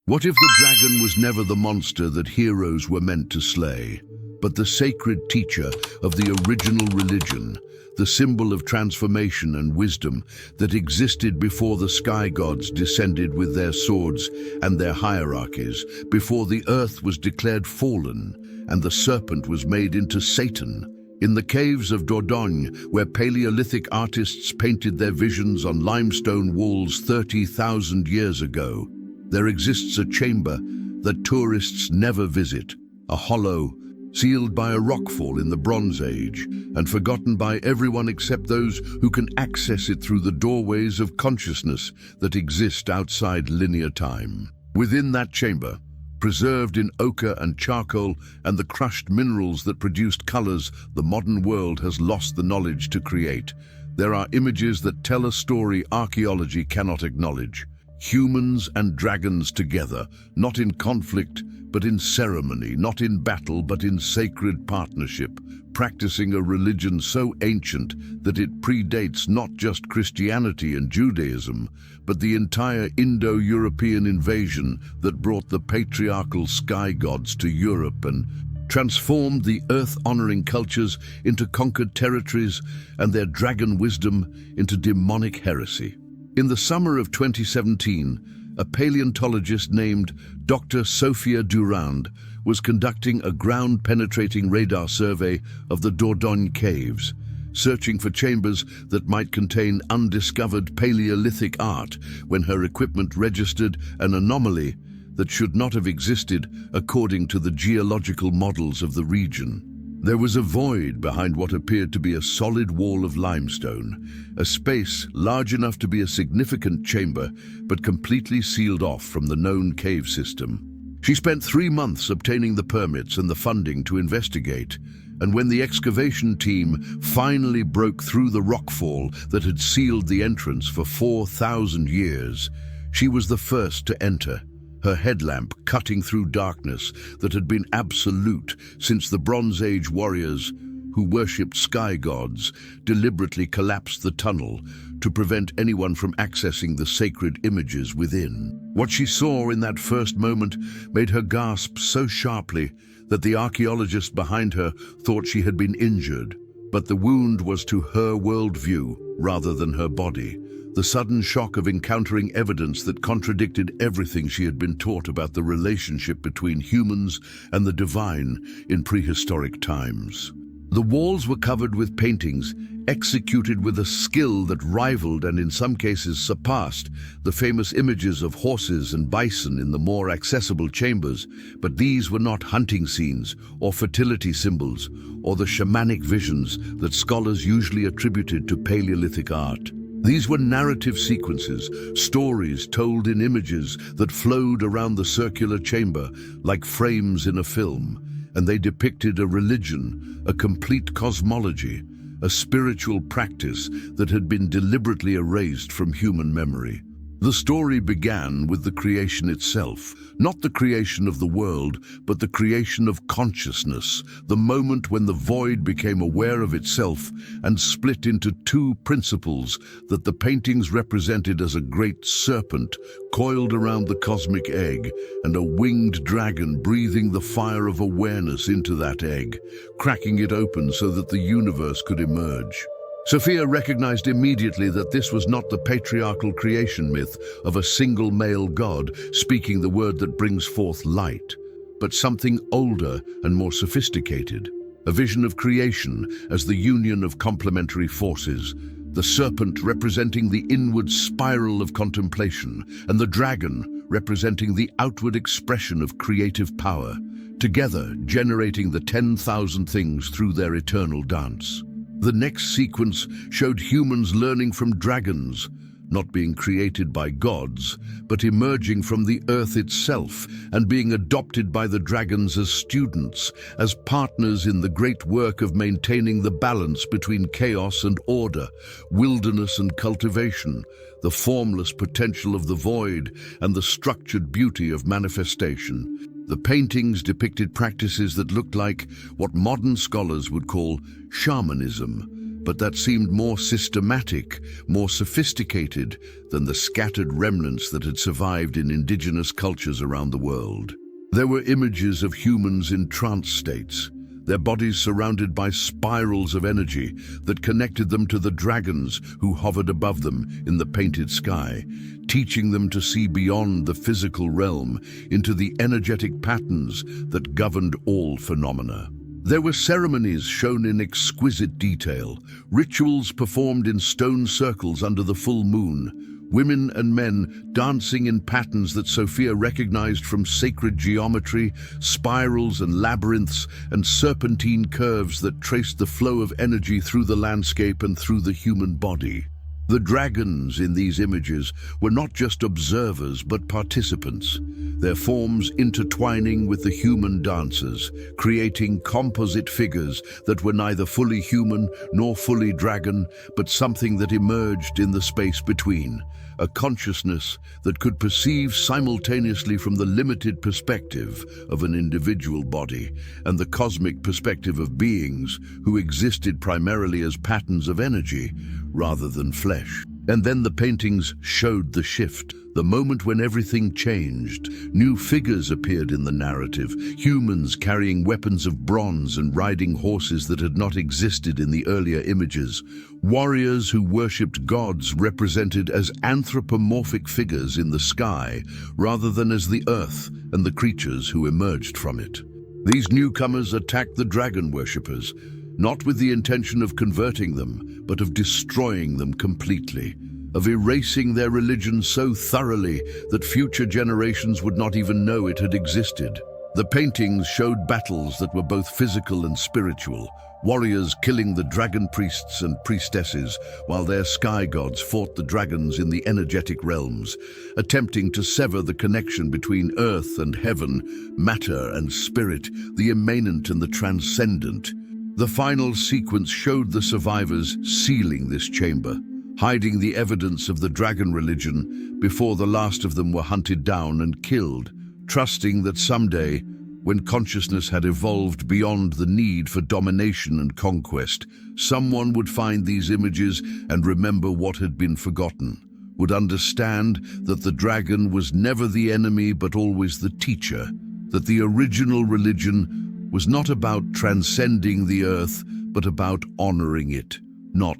What if the dragon was never the monster that heroes were meant to slay, but the sacred teacher of the original religion, the symbol of transformation and wisdom that existed before the sky gods descended with their swords and their hierarchies, before the earth was declared fallen and the serpent was made into Satan? In the caves of Dordogne, where Paleolithic artists painted their visions on limestone walls 30,000 years ago, there exists a chamber that tourists never visit, a hollow, sealed by a rockfall in the Bronze Age, and forgotten by everyone except those who can access it through the doorways of consciousness that exist outside linear time. Within that chamber, preserved in ochre and charcoal and the crushed minerals that produced colors the modern world has lost the knowledge to create, there are images that tell a story archaeology cannot acknowledge. Humans and dragons together, not in conflict, but in ceremony, not in battle, but in sacred partnership, practicing a religion so ancient that it predates not just Christianity and Judaism, but the entire Indo-European invasion that brought the patriarchal sky gods to Europe and transformed the earth-honoring cultures into conquered territories and their dragon wisdom into demonic heresy. In the summer of 2017, a paleontologist named Dr. Sophia Durand was conducting a ground-penetrating radar survey of the Dordogne caves, searching for chambers that might contain undiscovered Paleolithic art when her equipment registered an anomaly that should not have existed according to the geological models of the region. There was a void behind what appeared to be a solid wall of limestone, a space large enough to be a significant chamber, but completely sealed off from the known cave system. She spent 3 months obtaining the permits and the funding to investigate, and when the excavation team finally broke through the rockfall that had sealed the entrance for 4,000 years, she was the first to enter, her headlamp cutting through darkness that had been absolute since the Bronze Age warriors, who worshipped sky gods, deliberately collapsed the tunnel to prevent anyone from accessing the sacred images within. What she saw in that first moment made her gasp so sharply that the archaeologist behind her thought she had been injured, but the wound was to her worldview rather than her body. The sudden shock of encountering evidence that contradicted everything she had been taught about the relationship between humans and the divine in prehistoric times. The walls were covered with paintings executed with a skill that rivaled and in some cases surpassed the famous images of horses and bison in the more accessible chambers, but these were not hunting scenes or fertility symbols or the shamanic visions that scholars usually attributed to Paleolithic art. These were narrative sequences, stories told in images that flowed around the circular chamber like frames in a film, and they depicted a religion, a complete cosmology, a spiritual practice that had been deliberately erased from human memory. The story began with the creation itself, not the creation of the world, but the creation of consciousness, the moment when the void became aware of itself and split into 2 principles that the paintings represented as a great serpent coiled around the cosmic egg and a winged dragon breathing the fire of awareness into that egg, cracking it open so that the universe could emerge. Sophia recognized immediately that this was not the patriarchal creation myth of a single male god speaking the word that brings forth light, but something older and more sophisticated, a vision of creation as the union of complementary forces, the serpent representing the inward spiral of contemplation, and the dragon representing the outward expression of creative power, together generating the 10,000 things through their eternal dance. The next sequence showed humans learning from dragons, not being created by gods, but emerging from the earth itself and being adopted by the dragons as students, as partners in the great work of maintaining the balance between chaos and order, wilderness and cultivation, the formless potential of the void and the structured beauty of manifestation. The paintings depicted practices that looked like what modern scholars would call shamanism, but that seemed more systematic, more sophisticated than the scattered remnants that had survived in indigenous cultures around the world. There were images of humans in trance states, their bodies surrounded by spirals of energy that connected them to the dragons who hovered above them in the painted sky, teaching them to see beyond the physical realm into the energetic patterns that governed all phenomena. There were ceremonies shown in exquisite detail, rituals performed in stone circles under the full moon, women and men dancing in patterns that Sophia recognized from sacred geometry, spirals and labyrinths, and serpentine curves that traced the flow of energy through the landscape and through the human body. The dragons in these images were not just observers but participants, their forms intertwining with the human dancers, creating composite figures that were neither fully human nor fully dragon, but something that emerged in the space between, a consciousness that could perceive simultaneously from the limited perspective of an individual body and the cosmic perspective of beings who existed primarily as patterns of energy rather than flesh. And then the paintings showed the shift, the moment when everything changed. New figures appeared in the narrative, humans carrying weapons of bronze and riding horses that had not existed in the earlier images. Warriors who worshipped gods represented as anthropomorphic figures in the sky, rather than as the earth and the creatures who emerged from it. These newcomers attacked the dragon worshippers, not with the intention of converting them, but of destroying them completely, of erasing their religion so thoroughly that future generations would not even know it had existed. The paintings showed battles that were both physical and spiritual, warriors killing the dragon priests and priestesses, while their sky gods fought the dragons in the energetic realms, attempting to sever the connection between earth and heaven, matter and spirit, the immanent and the transcendent. The final sequence showed the survivors sealing this chamber, hiding the evidence of the dragon religion before the last of them were hunted down and killed, trusting that someday, when consciousness had evolved beyond the need for domination and conquest, someone would find these images and remember what had been forgotten, would understand that the dragon was never the enemy but always the teacher, that the original religion was not about transcending the earth, but about honoring it, not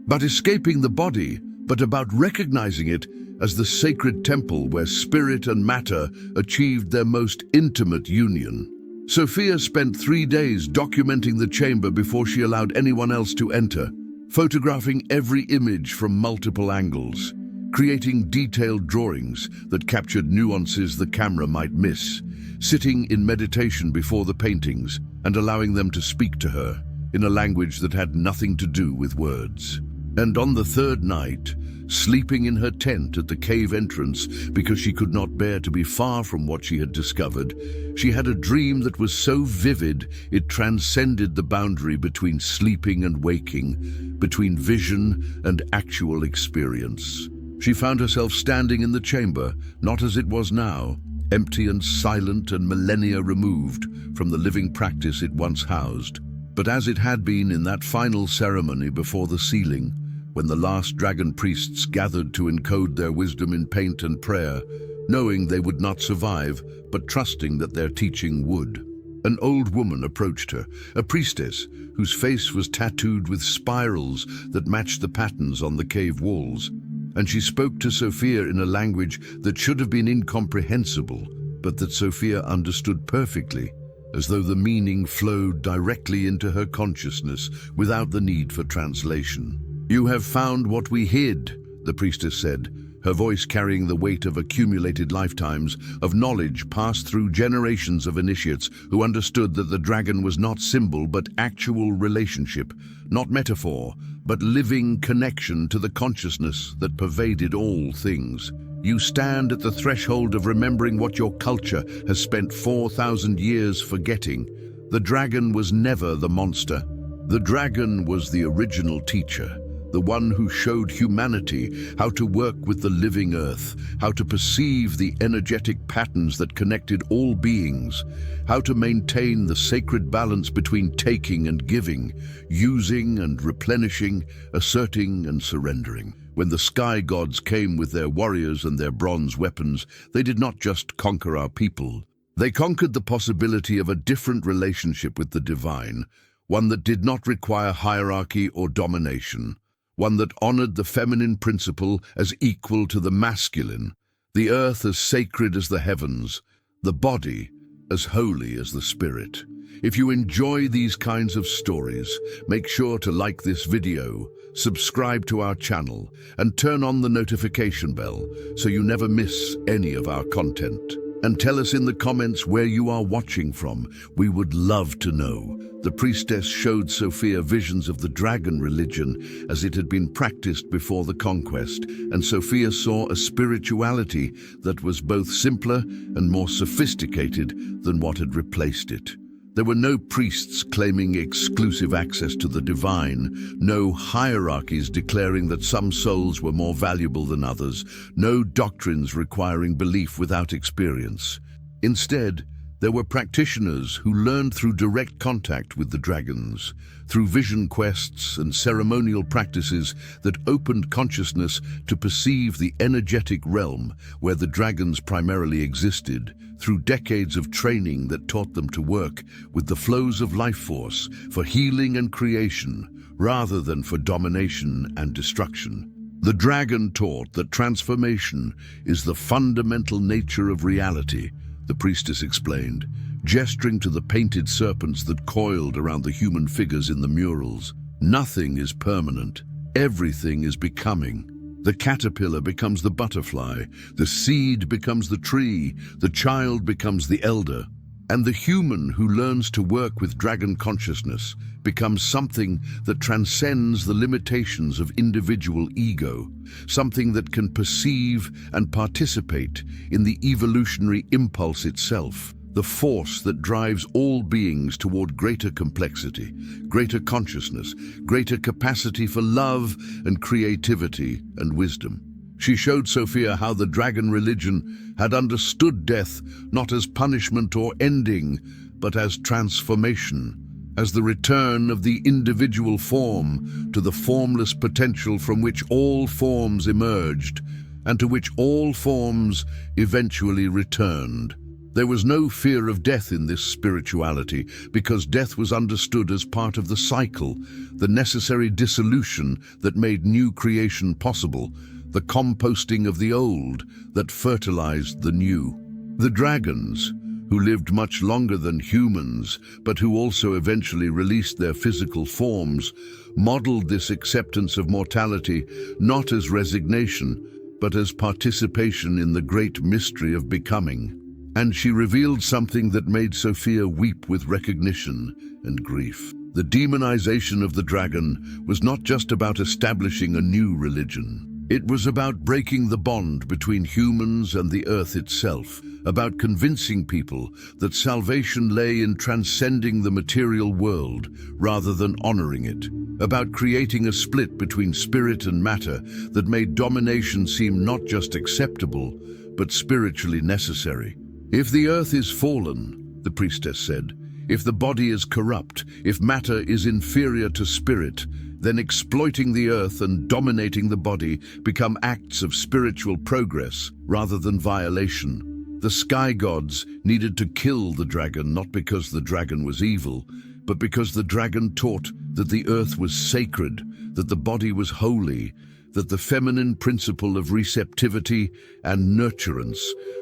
about escaping the body, but about recognizing it as the sacred temple where spirit and matter achieved their most intimate union. Sophia spent 3 days documenting the chamber before she allowed anyone else to enter, photographing every image from multiple angles, creating detailed drawings that captured nuances the camera might miss, sitting in meditation before the paintings and allowing them to speak to her in a language that had nothing to do with words. And on the third night, sleeping in her tent at the cave entrance because she could not bear to be far from what she had discovered, she had a dream that was so vivid it transcended the boundary between sleeping and waking, between vision and actual experience. She found herself standing in the chamber, not as it was now, empty and silent and millennia removed from the living practice it once housed, but as it had been in that final ceremony before the sealing, when the last dragon priests gathered to encode their wisdom in paint and prayer, knowing they would not survive, but trusting that their teaching would. An old woman approached her, a priestess whose face was tattooed with spirals that matched the patterns on the cave walls, and she spoke to Sophia in a language that should have been incomprehensible, but that Sophia understood perfectly, as though the meaning flowed directly into her consciousness without the need for translation. "You have found what we hid," the priestess said, her voice carrying the weight of accumulated lifetimes of knowledge passed through generations of initiates who understood that the dragon was not symbol but actual relationship, not metaphor, but living connection to the consciousness that pervaded all things. You stand at the threshold of remembering what your culture has spent 4,000 years forgetting. The dragon was never the monster. The dragon was the original teacher, the one who showed humanity how to work with the living earth, how to perceive the energetic patterns that connected all beings, how to maintain the sacred balance between taking and giving, using and replenishing, asserting and surrendering. When the sky gods came with their warriors and their bronze weapons, they did not just conquer our people. They conquered the possibility of a different relationship with the divine, one that did not require hierarchy or domination, one that honored the feminine principle as equal to the masculine, the earth as sacred as the heavens, the body as holy as the spirit. If you enjoy these kinds of stories, make sure to like this video, subscribe to our channel, and turn on the notification bell so you never miss any of our content. And tell us in the comments where you are watching from. We would love to know. The priestess showed Sophia visions of the dragon religion as it had been practiced before the conquest, and Sophia saw a spirituality that was both simpler and more sophisticated than what had replaced it. There were no priests claiming exclusive access to the divine, no hierarchies declaring that some souls were more valuable than others, no doctrines requiring belief without experience. Instead, there were practitioners who learned through direct contact with the dragons, through vision quests and ceremonial practices that opened consciousness to perceive the energetic realm where the dragons primarily existed, through decades of training that taught them to work with the flows of life force for healing and creation, rather than for domination and destruction. The dragon taught that transformation is the fundamental nature of reality, the priestess explained, gesturing to the painted serpents that coiled around the human figures in the murals. Nothing is permanent. Everything is becoming. The caterpillar becomes the butterfly, the seed becomes the tree, the child becomes the elder, and the human who learns to work with dragon consciousness becomes something that transcends the limitations of individual ego, something that can perceive and participate in the evolutionary impulse itself, the force that drives all beings toward greater complexity, greater consciousness, greater capacity for love and creativity and wisdom. She showed Sophia how the dragon religion had understood death not as punishment or ending, but as transformation, as the return of the individual form to the formless potential from which all forms emerged, and to which all forms eventually returned. There was no fear of death in this spirituality, because death was understood as part of the cycle, the necessary dissolution that made new creation possible, the composting of the old that fertilized the new. The dragons, who lived much longer than humans, but who also eventually released their physical forms, modeled this acceptance of mortality not as resignation, but as participation in the great mystery of becoming. And she revealed something that made Sophia weep with recognition and grief. The demonization of the dragon was not just about establishing a new religion. It was about breaking the bond between humans and the earth itself, about convincing people that salvation lay in transcending the material world rather than honoring it, about creating a split between spirit and matter that made domination seem not just acceptable, but spiritually necessary. If the earth is fallen, the priestess said, if the body is corrupt, if matter is inferior to spirit, then exploiting the earth and dominating the body become acts of spiritual progress rather than violation. The sky gods needed to kill the dragon not because the dragon was evil, but because the dragon taught that the earth was sacred, that the body was holy, that the feminine principle of receptivity and nurturance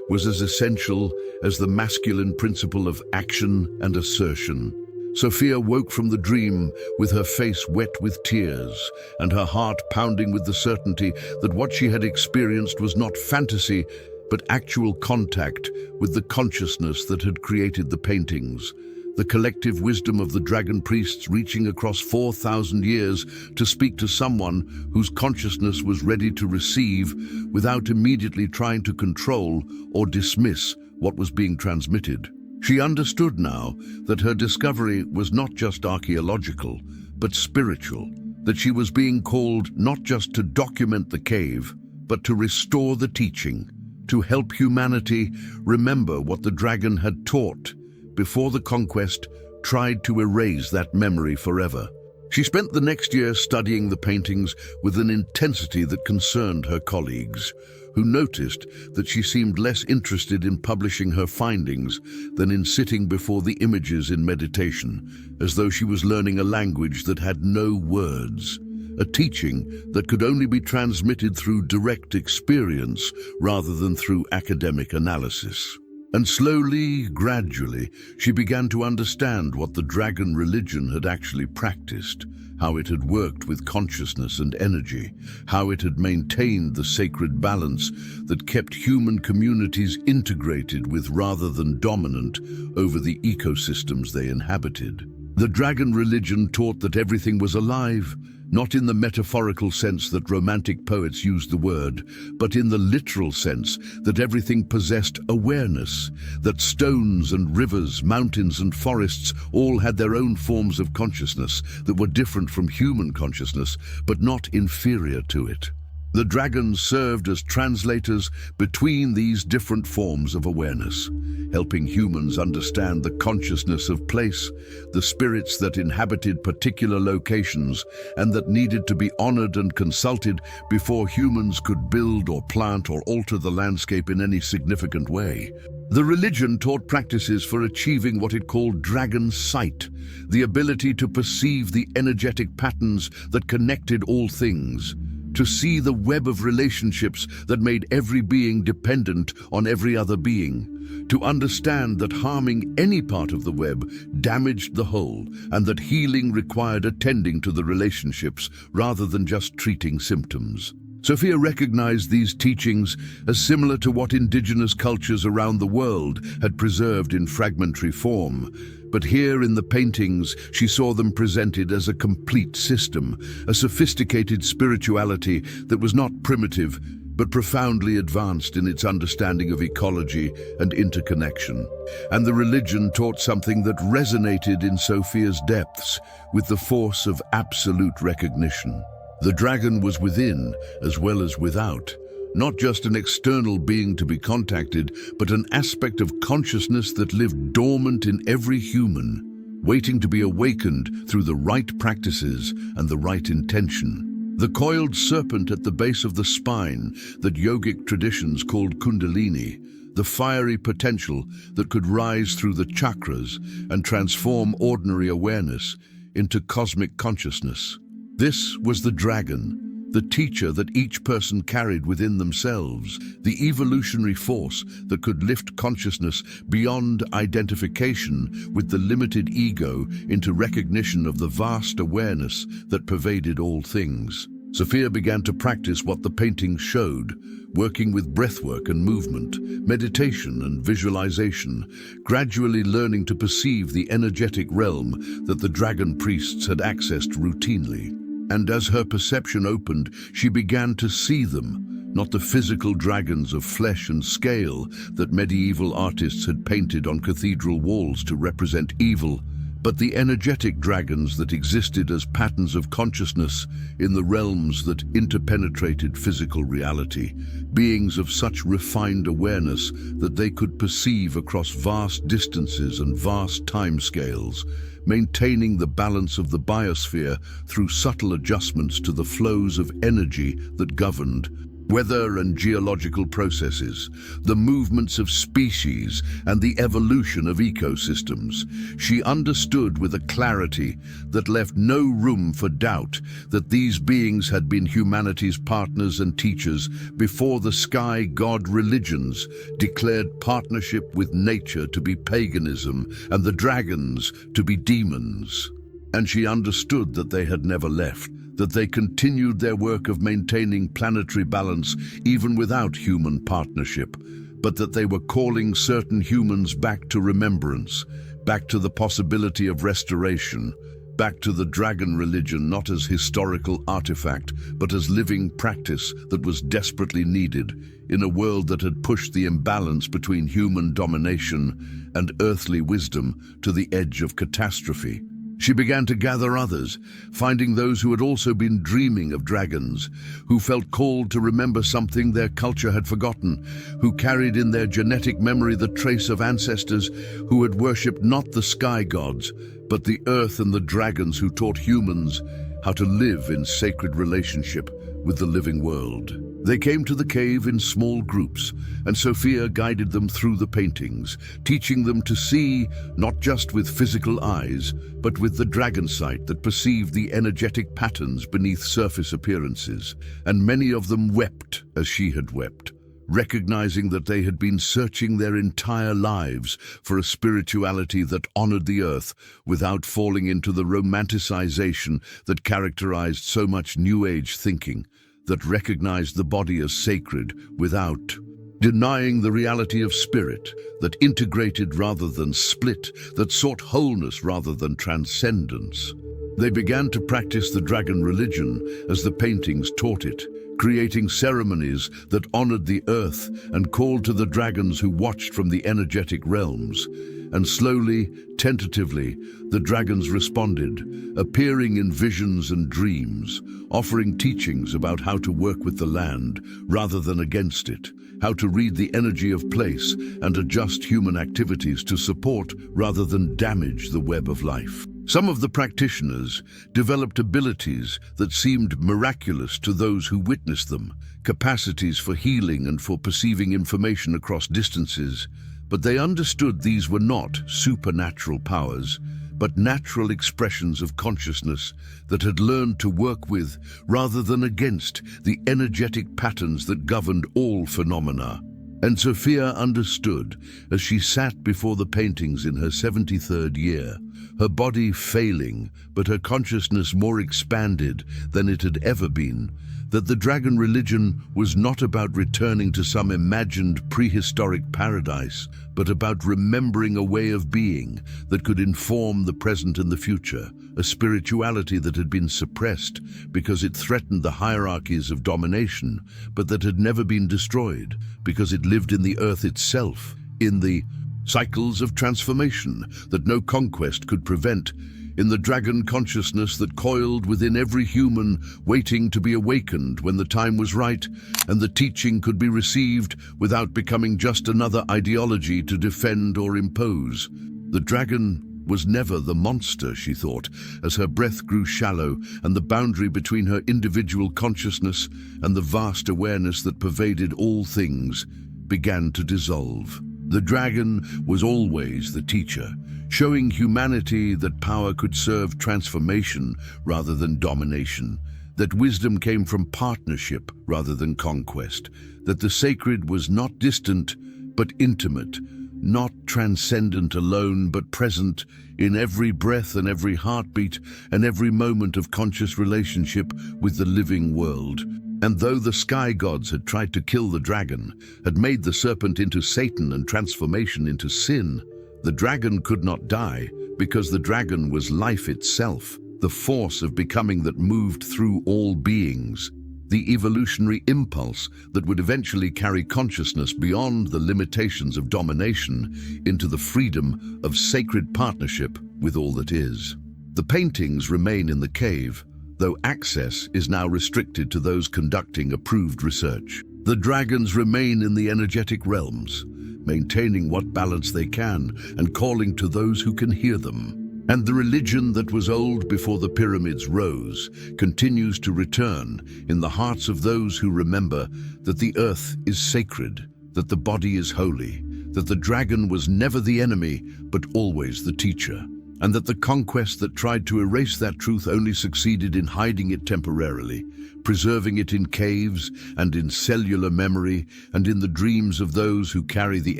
was as essential as the masculine principle of action and assertion. Sophia woke from the dream with her face wet with tears and her heart pounding with the certainty that what she had experienced was not fantasy, but actual contact with the consciousness that had created the paintings. The collective wisdom of the dragon priests reaching across 4,000 years to speak to someone whose consciousness was ready to receive without immediately trying to control or dismiss what was being transmitted. She understood now that her discovery was not just archaeological, but spiritual, that she was being called not just to document the cave, but to restore the teaching, to help humanity remember what the dragon had taught before the conquest tried to erase that memory forever. She spent the next year studying the paintings with an intensity that concerned her colleagues, who noticed that she seemed less interested in publishing her findings than in sitting before the images in meditation, as though she was learning a language that had no words, a teaching that could only be transmitted through direct experience rather than through academic analysis. And slowly, gradually, she began to understand what the dragon religion had actually practiced, how it had worked with consciousness and energy, how it had maintained the sacred balance that kept human communities integrated with rather than dominant over the ecosystems they inhabited. The dragon religion taught that everything was alive, not in the metaphorical sense that romantic poets used the word, but in the literal sense that everything possessed awareness, that stones and rivers, mountains and forests all had their own forms of consciousness that were different from human consciousness, but not inferior to it. The dragons served as translators between these different forms of awareness, helping humans understand the consciousness of place, the spirits that inhabited particular locations and that needed to be honored and consulted before humans could build or plant or alter the landscape in any significant way. The religion taught practices for achieving what it called dragon sight, the ability to perceive the energetic patterns that connected all things, to see the web of relationships that made every being dependent on every other being, to understand that harming any part of the web damaged the whole, and that healing required attending to the relationships rather than just treating symptoms. Sophia recognized these teachings as similar to what indigenous cultures around the world had preserved in fragmentary form. But here in the paintings, she saw them presented as a complete system, a sophisticated spirituality that was not primitive, but profoundly advanced in its understanding of ecology and interconnection. And the religion taught something that resonated in Sophia's depths with the force of absolute recognition. The dragon was within as well as without, not just an external being to be contacted, but an aspect of consciousness that lived dormant in every human, waiting to be awakened through the right practices and the right intention. The coiled serpent at the base of the spine that yogic traditions called Kundalini, the fiery potential that could rise through the chakras and transform ordinary awareness into cosmic consciousness. This was the dragon, the teacher that each person carried within themselves, the evolutionary force that could lift consciousness beyond identification with the limited ego into recognition of the vast awareness that pervaded all things. Sophia began to practice what the paintings showed, working with breathwork and movement, meditation and visualization, gradually learning to perceive the energetic realm that the dragon priests had accessed routinely. And as her perception opened, she began to see them, not the physical dragons of flesh and scale that medieval artists had painted on cathedral walls to represent evil, but the energetic dragons that existed as patterns of consciousness in the realms that interpenetrated physical reality, beings of such refined awareness that they could perceive across vast distances and vast timescales, maintaining the balance of the biosphere through subtle adjustments to the flows of energy that governed weather and geological processes, the movements of species and the evolution of ecosystems. She understood with a clarity that left no room for doubt that these beings had been humanity's partners and teachers before the sky god religions declared partnership with nature to be paganism and the dragons to be demons. And she understood that they had never left, that they continued their work of maintaining planetary balance even without human partnership, but that they were calling certain humans back to remembrance, back to the possibility of restoration, back to the dragon religion not as historical artifact, but as living practice that was desperately needed in a world that had pushed the imbalance between human domination and earthly wisdom to the edge of catastrophe. She began to gather others, finding those who had also been dreaming of dragons, who felt called to remember something their culture had forgotten, who carried in their genetic memory the trace of ancestors who had worshipped not the sky gods, but the earth and the dragons who taught humans how to live in sacred relationship with the living world. They came to the cave in small groups, and Sophia guided them through the paintings, teaching them to see not just with physical eyes, but with the dragon sight that perceived the energetic patterns beneath surface appearances. And many of them wept as she had wept, recognizing that they had been searching their entire lives for a spirituality that honored the earth without falling into the romanticization that characterized so much New Age thinking, that recognized the body as sacred without denying the reality of spirit, that integrated rather than split, that sought wholeness rather than transcendence. They began to practice the dragon religion as the paintings taught it, creating ceremonies that honored the earth and called to the dragons who watched from the energetic realms. And slowly, tentatively, the dragons responded, appearing in visions and dreams, offering teachings about how to work with the land rather than against it, how to read the energy of place and adjust human activities to support rather than damage the web of life. Some of the practitioners developed abilities that seemed miraculous to those who witnessed them, capacities for healing and for perceiving information across distances, but they understood these were not supernatural powers, but natural expressions of consciousness that had learned to work with rather than against the energetic patterns that governed all phenomena. And Sophia understood as she sat before the paintings in her 73rd year, her body failing, but her consciousness more expanded than it had ever been, that the dragon religion was not about returning to some imagined prehistoric paradise, but about remembering a way of being that could inform the present and the future, a spirituality that had been suppressed because it threatened the hierarchies of domination, but that had never been destroyed because it lived in the earth itself, in the cycles of transformation that no conquest could prevent, in the dragon consciousness that coiled within every human, waiting to be awakened when the time was right and the teaching could be received without becoming just another ideology to defend or impose. The dragon was never the monster, she thought, as her breath grew shallow and the boundary between her individual consciousness and the vast awareness that pervaded all things began to dissolve. The dragon was always the teacher, showing humanity that power could serve transformation rather than domination, that wisdom came from partnership rather than conquest, that the sacred was not distant but intimate, not transcendent alone but present in every breath and every heartbeat and every moment of conscious relationship with the living world. And though the sky gods had tried to kill the dragon, had made the serpent into Satan and transformation into sin, the dragon could not die because the dragon was life itself, the force of becoming that moved through all beings, the evolutionary impulse that would eventually carry consciousness beyond the limitations of domination into the freedom of sacred partnership with all that is. The paintings remain in the cave, though access is now restricted to those conducting approved research. The dragons remain in the energetic realms, maintaining what balance they can and calling to those who can hear them. And the religion that was old before the pyramids rose continues to return in the hearts of those who remember that the earth is sacred, that the body is holy, that the dragon was never the enemy but always the teacher, and that the conquest that tried to erase that truth only succeeded in hiding it temporarily, preserving it in caves and in cellular memory and in the dreams of those who carry the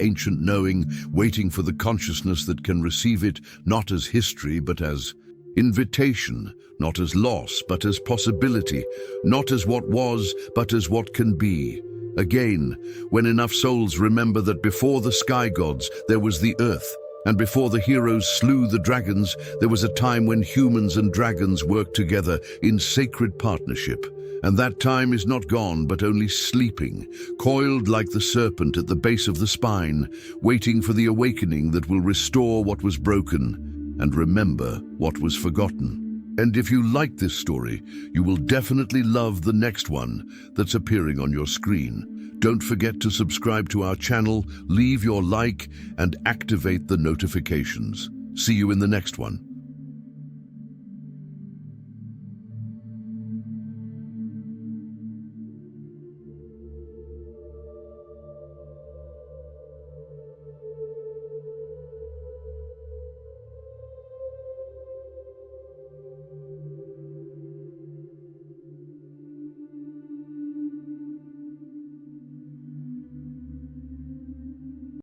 ancient knowing, waiting for the consciousness that can receive it not as history but as invitation, not as loss but as possibility, not as what was but as what can be. Again, when enough souls remember that before the sky gods there was the earth, and before the heroes slew the dragons, there was a time when humans and dragons worked together in sacred partnership. And that time is not gone, but only sleeping, coiled like the serpent at the base of the spine, waiting for the awakening that will restore what was broken. and remember what was forgotten. And if you like this story, you will definitely love the next one that's appearing on your screen. Don't forget to subscribe to our channel, leave your like, and activate the notifications. See you in the next one.